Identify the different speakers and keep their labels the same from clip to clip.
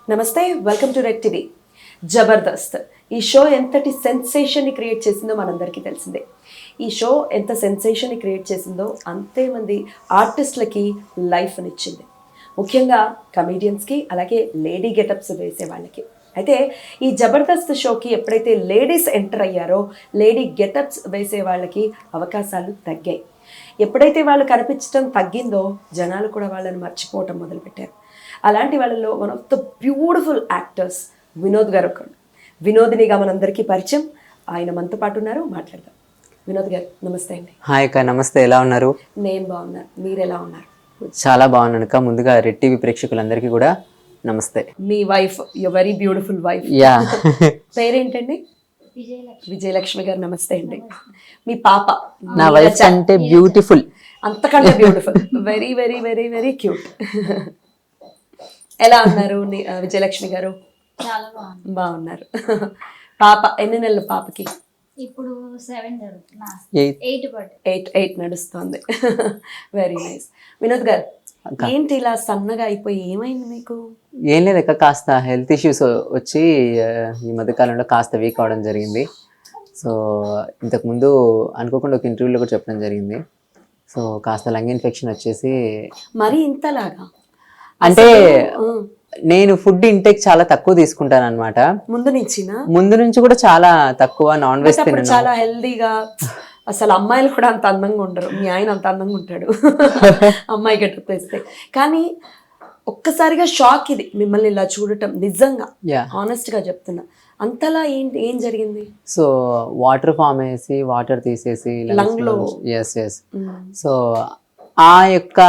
Speaker 1: నమస్తే, welcome to red TV. Jabardasth ఈ show ఎంతటి సెన్సేషన్ని క్రియేట్ చేసిందో మనందరికీ తెలిసిందే. ఈ షో ఎంత సెన్సేషన్ని క్రియేట్ చేసిందో అంతే మంది ఆర్టిస్టులకి లైఫ్నిచ్చింది, ముఖ్యంగా కమీడియన్స్కి, అలాగే లేడీ గెటప్స్ వేసే వాళ్ళకి. అయితే ఈ జబర్దస్త్ షోకి ఎప్పుడైతే లేడీస్ ఎంటర్ అయ్యారో లేడీ గెటప్స్ వేసే వాళ్ళకి అవకాశాలు తగ్గాయి. ఎప్పుడైతే వాళ్ళు కనిపించడం తగ్గిందో జనాలు కూడా వాళ్ళని మర్చిపోవటం మొదలుపెట్టారు. అలాంటి వాళ్ళలో one of the beautiful actors Vinod గారు ఒకరు. వినోదినిగా మనందరికీ పరిచయం. ఆయన మనతో పాటు ఉన్నారు, మాట్లాడదాం. వినోద్ గారు నమస్తే అండి.
Speaker 2: హాయ్ అక్క, నమస్తే. ఎలా ఉన్నారు?
Speaker 1: నేను బాగున్నాను, మీరు ఎలా ఉన్నారు?
Speaker 2: చాలా బాగున్నాను అక్క. ముందుగా రెడ్ టీవీ ప్రేక్షకులందరికీ కూడా నమస్తే.
Speaker 1: మీ wife, your very beautiful wife,
Speaker 2: yeah
Speaker 1: పేరేంటండి? విజయలక్ష్మి గారు నమస్తే అండి. మీ పాప,
Speaker 2: నా వైఫ్ అంటే బ్యూటిఫుల్,
Speaker 1: అంతకంటే beautiful, very very very very cute. ఎలా ఉన్నారు విజయలక్ష్మి గారు?
Speaker 3: చాలా
Speaker 1: బాగున్నారు. పాప ఎన్ని నెలలు పాపకి?
Speaker 3: ఇప్పుడు 7 జరుగుతున్నా,
Speaker 2: 8
Speaker 1: 8 నడుస్తుంది. Very nice. వినోద్ గారు, ఏంటి ఇలా సన్నగా అయిపోయి, ఏమైంది మీకు?
Speaker 2: ఏం లేదు అక్క, కాస్త హెల్త్ ఇష్యూస్ వచ్చి ఈ మధ్యకాలంలో కాస్త వీక్ అవడం జరిగింది. సో ఇంతకుముందు అనుకోకుండా ఒక ఇంటర్వ్యూలో కూడా చెప్పడం జరిగింది. సో కాస్త లంగ్ ఇన్ఫెక్షన్ వచ్చేసి.
Speaker 1: మరి ఇంతలాగా
Speaker 2: అంటే నేను ఫుడ్ ఇంటేక్ చాలా తక్కువ తీసుకుంటాను అనమాట. ముందు నుంచి కూడా చాలా తక్కువ నాన్ వెజ్ తిన్నాను.
Speaker 1: చాలా హెల్దీగా, అసలు అమ్మాయిలు కూడా అంత అందంగా ఉండరు. మీ ఆయన అంత అందంగా ఉంటాడు అమ్మాయి గెటప్ వేస్తే. కానీ ఒక్కసారిగా షాక్ ఇది మిమ్మల్ని ఇలా చూడటం, నిజంగా హానెస్ట్ గా చెప్తున్నా. అంతలా ఏం జరిగింది?
Speaker 2: సో వాటర్ ఫామ్ వేసి వాటర్ తీసేసి
Speaker 1: లంగ్ లో.
Speaker 2: ఎస్. సో ఆ యొక్క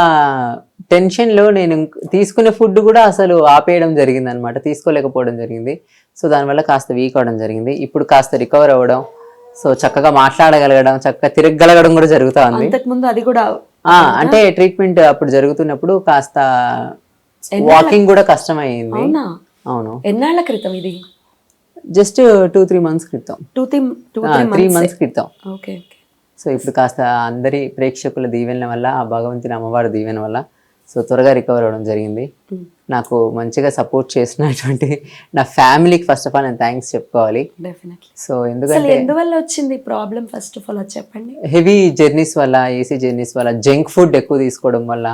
Speaker 2: టెన్షన్లో నేను తీసుకునే ఫుడ్ కూడా అసలు ఆపేయడం జరిగింది అనమాట, తీసుకోలేకపోవడం జరిగింది. సో దానివల్ల కాస్త వీక్ అవడం జరిగింది. ఇప్పుడు కాస్త రికవర్ అవ్వడం, సో చక్కగా మాట్లాడగలగడం, చక్కగా తిరగగలగడం కూడా జరుగుతూ ఉంది.
Speaker 1: అంతకుముందు అది కూడా
Speaker 2: అంటే ట్రీట్మెంట్ అప్పుడు జరుగుతున్నప్పుడు కాస్త వాకింగ్ కూడా కష్టమైంది. అవును.
Speaker 1: ఎన్నాళ్ళ క్రితం ఇది?
Speaker 2: జస్ట్ 2-3 months క్రితం. 3 months క్రితం.
Speaker 1: ఓకే.
Speaker 2: సో ఇప్పుడు కాస్త అందరి ప్రేక్షకుల దీవెనల వల్ల, ఆ భగవంతుని అమ్మవారి దీవెన వల్ల సో త్వరగా రికవర్ అవ్వడం జరిగింది. నాకు మంచిగా సపోర్ట్ చేసినటువంటి నా ఫ్యామిలీకి ఫస్ట్ ఆఫ్ ఆల్ నేను థ్యాంక్స్ చెప్పుకోవాలి. సో
Speaker 1: ఎందువల్ల వచ్చింది ప్రాబ్లం, ఫస్ట్ ఆఫ్ ఆల్ చెప్పండి.
Speaker 2: హెవీ జర్నీస్ వల్ల, ఏసీ జర్నీస్ వల్ల, జంక్ ఫుడ్ ఎక్కువ తీసుకోవడం వల్ల,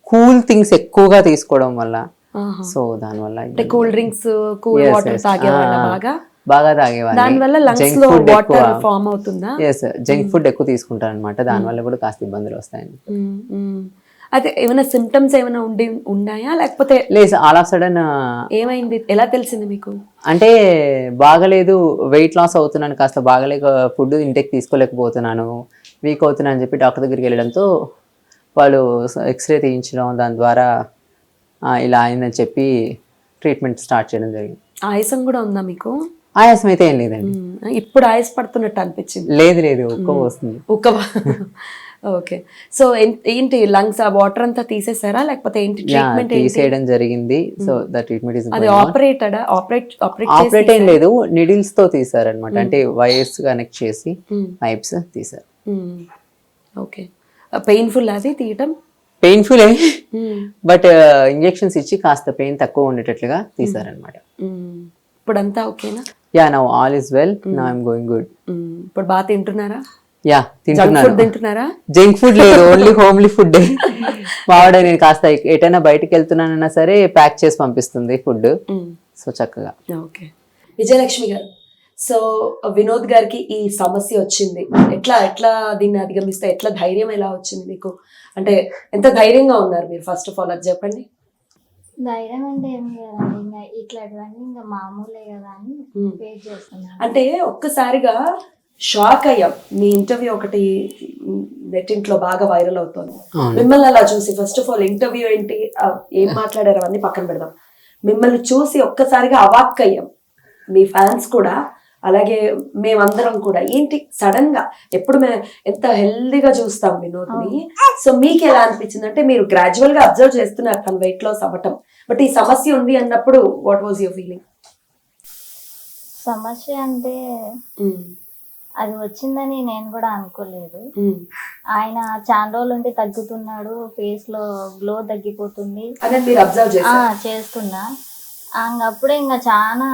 Speaker 2: కూల్ థింగ్స్ ఎక్కువగా తీసుకోవడం వల్ల, సో దానివల్ల
Speaker 1: కూల్ డ్రింక్స్, కూల్ వాటర్
Speaker 2: బాగా తాగేవాళ్ళు.
Speaker 1: దానివల్ల లంగ్స్ లో వాటర్ ఫామ్ అవుతుందా?
Speaker 2: ఎస్, జంక్ ఫుడ్ ఎక్కువ తీసుకుంటారు అనమాట. దానివల్ల కూడా కాస్త ఇబ్బందులు వస్తాయండి.
Speaker 1: అయితే ఏమైనా సిమ్టమ్స్ ఏమైనా ఉన్నాయా, లేకపోతే
Speaker 2: లేదు ఆల్ ఆఫ్ సడన్
Speaker 1: ఏమైంది? ఎలా తెలిసింది మీకు?
Speaker 2: అంటే బాగలేదు, వెయిట్ లాస్ అవుతున్నాను, కాస్త బాగలేక ఫుడ్ ఇంటేక్ తీసుకోలేకపోతున్నాను, వీక్ అవుతున్నాను అని చెప్పి డాక్టర్ దగ్గరికి వెళ్ళడంతో వాళ్ళు ఎక్స్రే తీయించడం, దాని ద్వారా ఇలా అయిందని చెప్పి ట్రీట్మెంట్ స్టార్ట్ చేయడం జరిగింది.
Speaker 1: ఆయాసం కూడా ఉందా మీకు?
Speaker 2: ఆయాసం అయితే ఏం లేదండి.
Speaker 1: ఇప్పుడు ఆయాస పడుతున్నట్టు అనిపించింది?
Speaker 2: లేదు, ఉక్క వస్తుంది.
Speaker 1: ఓకే. సో ఏంటి, లంగ్స్ ఆ వాటర్ అంతా తీసేసారా, లేకపోతే ఏంటి ట్రీట్మెంట్?
Speaker 2: తీసేయడం జరిగింది. సో ద ట్రీట్మెంట్ ఇస్
Speaker 1: అది ఆపరేట్
Speaker 2: ఏం లేదు, నిడిల్స్ తో తీసారనమాట. అంటే వైర్స్ కనెక్ట్ చేసి పైప్స్ తీసారు.
Speaker 1: ఓకే. పెయిన్ఫుల్ అది తీయటం?
Speaker 2: పెయిన్ఫుల్ బట్ ఇంజెక్షన్స్ ఇచ్చి కాస్త పెయిన్ తక్కువ ఉండేటట్లుగా తీసారనమాట.
Speaker 1: ఇప్పుడంతా ఓకేనా?
Speaker 2: Yeah, now all is well, now I'm going good.
Speaker 1: ఇప్పుడు బాగా తింటున్నారా?
Speaker 2: యా,
Speaker 1: తింటున్నారా?
Speaker 2: జంక్ ఫుడ్ లేదు, ఓన్లీ హోమ్లీ ఫుడ్. మావాడ నేను కాస్త ఎటైనా బయటకు వెళ్తున్నానన్నా సరే ప్యాక్ చేసి పంపిస్తుంది ఫుడ్. సో చక్కగా.
Speaker 1: ఓకే. విజయలక్ష్మి గారు, సో వినోద్ గారికి ఈ సమస్య వచ్చింది, ఎట్లా దీన్ని అధిగమిస్తే, ఎట్లా ధైర్యం ఎలా వచ్చింది మీకు? అంటే ఎంత ధైర్యంగా ఉన్నారు మీరు, ఫస్ట్ ఆఫ్ ఆల్ అది చెప్పండి.
Speaker 3: ధైర్యం అంటే ఏం లేదండి, ఇంకా ఇట్లాంటివన్నీ ఇంకా మామూలే కదా అని ఫేస్ చేస్తున్నాను.
Speaker 1: అంటే ఒక్కసారిగా షాక్ అయ్యాం. మీ ఇంటర్వ్యూ ఒకటి నెట్టింట్లో బాగా వైరల్ అవుతుంది. మిమ్మల్ని అలా చూసి, ఫస్ట్ ఆఫ్ ఆల్ ఇంటర్వ్యూ ఏంటి, ఏం మాట్లాడారు అవన్నీ పక్కన పెడదాం. మిమ్మల్ని చూసి ఒక్కసారిగా అవాక్ అయ్యాం, మీ ఫ్యాన్స్ కూడా, అలాగే మేమందరం కూడా. ఏంటి సడన్ గా, ఎప్పుడు మేము ఎంత హెల్దీగా చూస్తాం వినోద్ని. సో మీకు ఎలా అనిపించింది? అంటే మీరు గ్రాడ్యువల్ గా అబ్జర్వ్ చేస్తున్నారు తన వెయిట్ లాస్ అవ్వటం, బట్ ఈ సమస్య ఉంది అన్నప్పుడు వాట్ వాజ్ యువర్ ఫీలింగ్?
Speaker 3: సమస్య అంటే అది వచ్చిందని నేను కూడా అనుకోలేదు. ఆయన చాలా రోజులు ఉండి తగ్గుతున్నాడు, ఫేస్ లో గ్లో తగ్గిపోతుంది
Speaker 1: చేస్తున్నా.
Speaker 3: అప్పుడే ఇంకా చాలా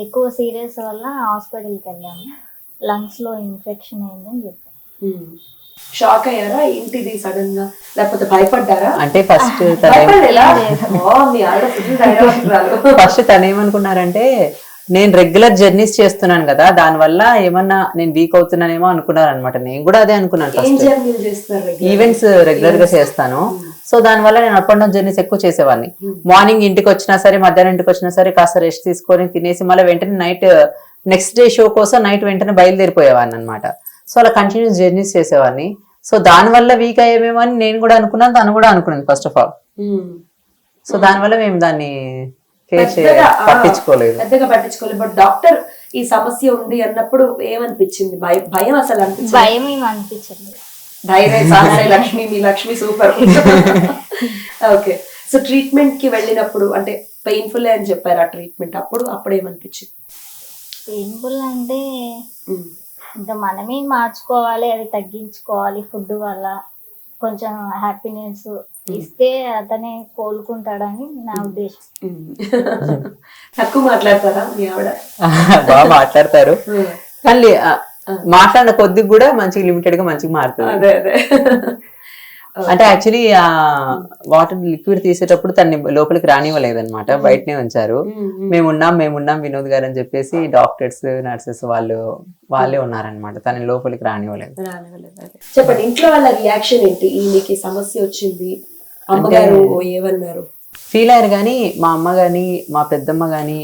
Speaker 3: ఎక్కువ సీరియస్ వల్ల హాస్పిటల్కి వెళ్ళాము. లంగ్స్ లో ఇన్ఫెక్షన్ అయిందని చెప్పారు.
Speaker 1: షాక్ అయ్యారా ఏంటిది సడన్ గా, లేకపోతే భయపడ్డారా?
Speaker 2: అంటే ఫస్ట్ ఫస్ట్ తను ఏమనుకున్నారంటే నేను రెగ్యులర్ జర్నీస్ చేస్తున్నాను కదా, దాని వల్ల ఏమన్నా నేను వీక్ అవుతున్నానేమో అనుకున్నారు అనమాట. నేను కూడా అదే అనుకున్నాను ఫస్ట్. ఈవెంట్స్ రెగ్యులర్ గా చేస్తాను, సో దాని వల్ల నేను అప్ అండ్ డౌన్ జర్నీస్ ఎక్కువ చేసేవాడిని. మార్నింగ్ ఇంటికి వచ్చినా సరే, మధ్యాహ్నం ఇంటికి వచ్చినా సరే కాస్త రెస్ట్ తీసుకొని తినేసి మళ్ళీ వెంటనే నైట్ నెక్స్ట్ డే షో కోసం నైట్ వెంటనే బయలుదేరిపోయేవాడిని అనమాట. సో అలా కంటిన్యూస్ జర్నీస్ చేసేవాడిని. సో దాని వల్ల వీక్ అయ్యేమేమో అని నేను కూడా అనుకున్నాను, తను కూడా అనుకున్నాను ఫస్ట్ ఆఫ్ ఆల్. సో దానివల్ల మేము దాన్ని పట్టించుకోలేదు.
Speaker 1: బట్ డాక్టర్ ఈ సమస్య ఉంది అన్నప్పుడు ఏమనిపించింది? భయం అసలు అనిపించింది?
Speaker 3: భయం ఏమి అనిపించలేదు.
Speaker 1: లక్ష్మి, మీ Lakshmi super. Okay, so treatment కి వెళ్ళినప్పుడు అంటే పెయిన్ఫుల్ అని చెప్పారు ఆ ట్రీట్మెంట్, అప్పుడు ఏమనిపించింది?
Speaker 3: పెయిన్ఫుల్ అంటే ఇంకా మనమే మార్చుకోవాలి, అది తగ్గించుకోవాలి. ఫుడ్ వల్ల కొంచెం హ్యాపీనెస్ ఇస్తే అతనే కోలుకుంటాడని నా ఉద్దేశం.
Speaker 1: తక్కువ మాట్లాడతారా మీ ఆవిడ?
Speaker 2: బాగా మాట్లాడతారు, కానీ మాట్లాడిన కొద్ది కూడా మంచిగా లిమిటెడ్ గా మంచిగా మారుతుంది.
Speaker 1: అదే అదే.
Speaker 2: అంటే యాక్చువల్లీ ఆ వాటర్ లిక్విడ్ తీసేటప్పుడు తన్ని లోపలికి రానివ్వలేదు అనమాట, బయటనే ఉంచారు. మేమున్నాం వినోద్ గారు అని చెప్పేసి డాక్టర్స్ నర్సెస్ వాళ్ళే ఉన్నారనమాట, తనని లోపలికి రానివ్వలేదు.
Speaker 1: చెప్పండి, ఇంట్లో వాళ్ళ రియాక్షన్ ఏంటి? మీకు సమస్య వచ్చింది, అమ్మగారు ఏమన్నారు?
Speaker 2: ఫీల్ అయ్యారు, కానీ మా అమ్మ గాని, మా పెద్దమ్మ గాని,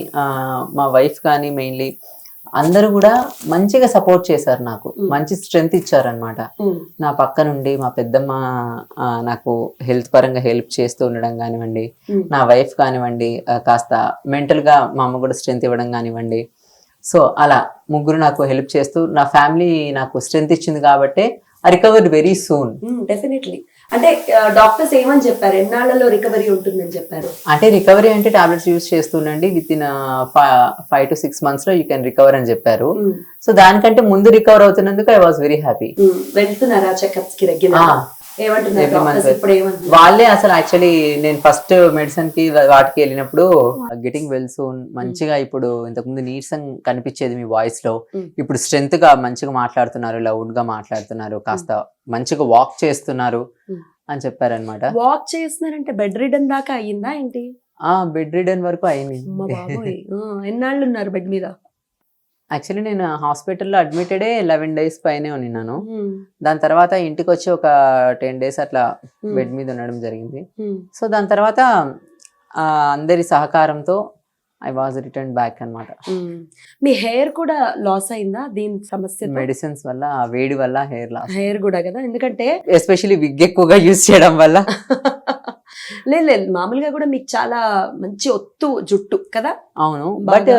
Speaker 2: మా వైఫ్ కానీ మెయిన్లీ అందరూ కూడా మంచిగా సపోర్ట్ చేశారు. నాకు మంచి స్ట్రెంగ్త్ ఇచ్చారనమాట. నా పక్క నుండి మా పెద్దమ్మ నాకు హెల్త్ పరంగా హెల్ప్ చేస్తూ ఉండడం కానివ్వండి, నా వైఫ్ కానివ్వండి కాస్త మెంటల్ గా మా అమ్మ కూడా స్ట్రెంగ్త్ ఇవ్వడం కానివ్వండి. సో అలా ముగ్గురు నాకు హెల్ప్ చేస్తూ నా ఫ్యామిలీ నాకు స్ట్రెంగ్త్ ఇచ్చింది కాబట్టి I recovered very soon.
Speaker 1: Definitely. అంటే డాక్టర్స్ ఏమని చెప్పారు, ఎన్నాళ్లలో రికవరీ ఉంటుందని చెప్పారు?
Speaker 2: అంటే రికవరీ అంటే టాబ్లెట్స్ యూజ్ చేస్తుండండి, విత్ ఇన్ 5 to 6 months లో యూ కెన్ రికవర్ అని చెప్పారు. సో దానికంటే ముందు రికవర్ అవుతున్నందుకు ఐ వాస్ వెరీ హ్యాపీ.
Speaker 1: వెళ్తున్నారా చెకప్స్ కి రెగ్యులర్?
Speaker 2: వాళ్ళే అసలు యాక్చువల్లీ నేను ఫస్ట్ మెడిసిన్ కి వాటికి వెళ్ళినప్పుడు గెటింగ్ వెల్ సూన్, మంచిగా ఇప్పుడు ఇంతకుముందు నీరసం కనిపించేది మీ వాయిస్ లో, ఇప్పుడు స్ట్రెంత్ గా మంచిగా మాట్లాడుతున్నారు, లౌడ్ గా మాట్లాడుతున్నారు, కాస్త మంచిగా వాక్ చేస్తున్నారు అని చెప్పారనమాట.
Speaker 1: వాక్ చేస్తున్నారంటే బెడ్ రిడన్ దాకా అయ్యిందా ఏంటి?
Speaker 2: బెడ్ రిడన్ వరకు అయింది.
Speaker 1: ఎన్నాళ్ళు ఉన్నారు బెడ్ మీద?
Speaker 2: యాక్చువల్లీ నేను హాస్పిటల్లో అడ్మిటెడే 11 days పైనే ఉన్నాను. దాని తర్వాత ఇంటికి వచ్చి ఒక 10 days అట్లా బెడ్ మీద ఉండడం జరిగింది. సో దాని తర్వాత అందరి సహకారంతో ఐ వాజ్ రిటర్న్ బ్యాక్ అన్నమాట.
Speaker 1: మీ హెయిర్ కూడా లాస్ అయిందా దీని సమస్య?
Speaker 2: మెడిసిన్స్ వల్ల, వేడి వల్ల హెయిర్
Speaker 1: కూడా కదా, ఎందుకంటే
Speaker 2: ఎస్పెషల్లీ విగ్ ఎక్కువగా యూజ్ చేయడం వల్ల.
Speaker 1: లేదు మామూలుగా కూడా మీకు చాలా మంచి ఒత్తు జుట్టు కదా.
Speaker 2: అవును, బట్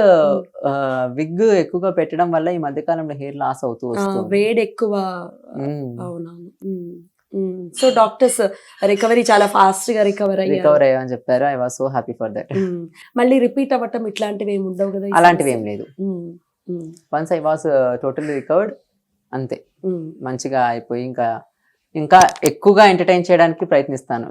Speaker 2: విగ్ ఎక్కువగా పెట్టడం వల్ల ఈ మధ్య కాలంలో హెయిర్ లాస్ అవుతూ వస్తుంది,
Speaker 1: వేడి ఎక్కువ. అవునవును. సో డాక్టర్స్ రికవరీ చాలా ఫాస్ట్ గా రికవర్
Speaker 2: అయ్యామని చెప్పారు. I was so happy for that.
Speaker 1: మళ్ళీ రిపీట్ అవ్వటం ఇట్లాంటివి ఏమి ఉండవు కదా?
Speaker 2: అలాంటివి ఏం లేదు. Once I was totally recovered, అంతే. మంచిగా అయిపోయి ఇంకా ఎక్కువగా ఎంటర్టైన్ చేయడానికి ప్రయత్నిస్తాను.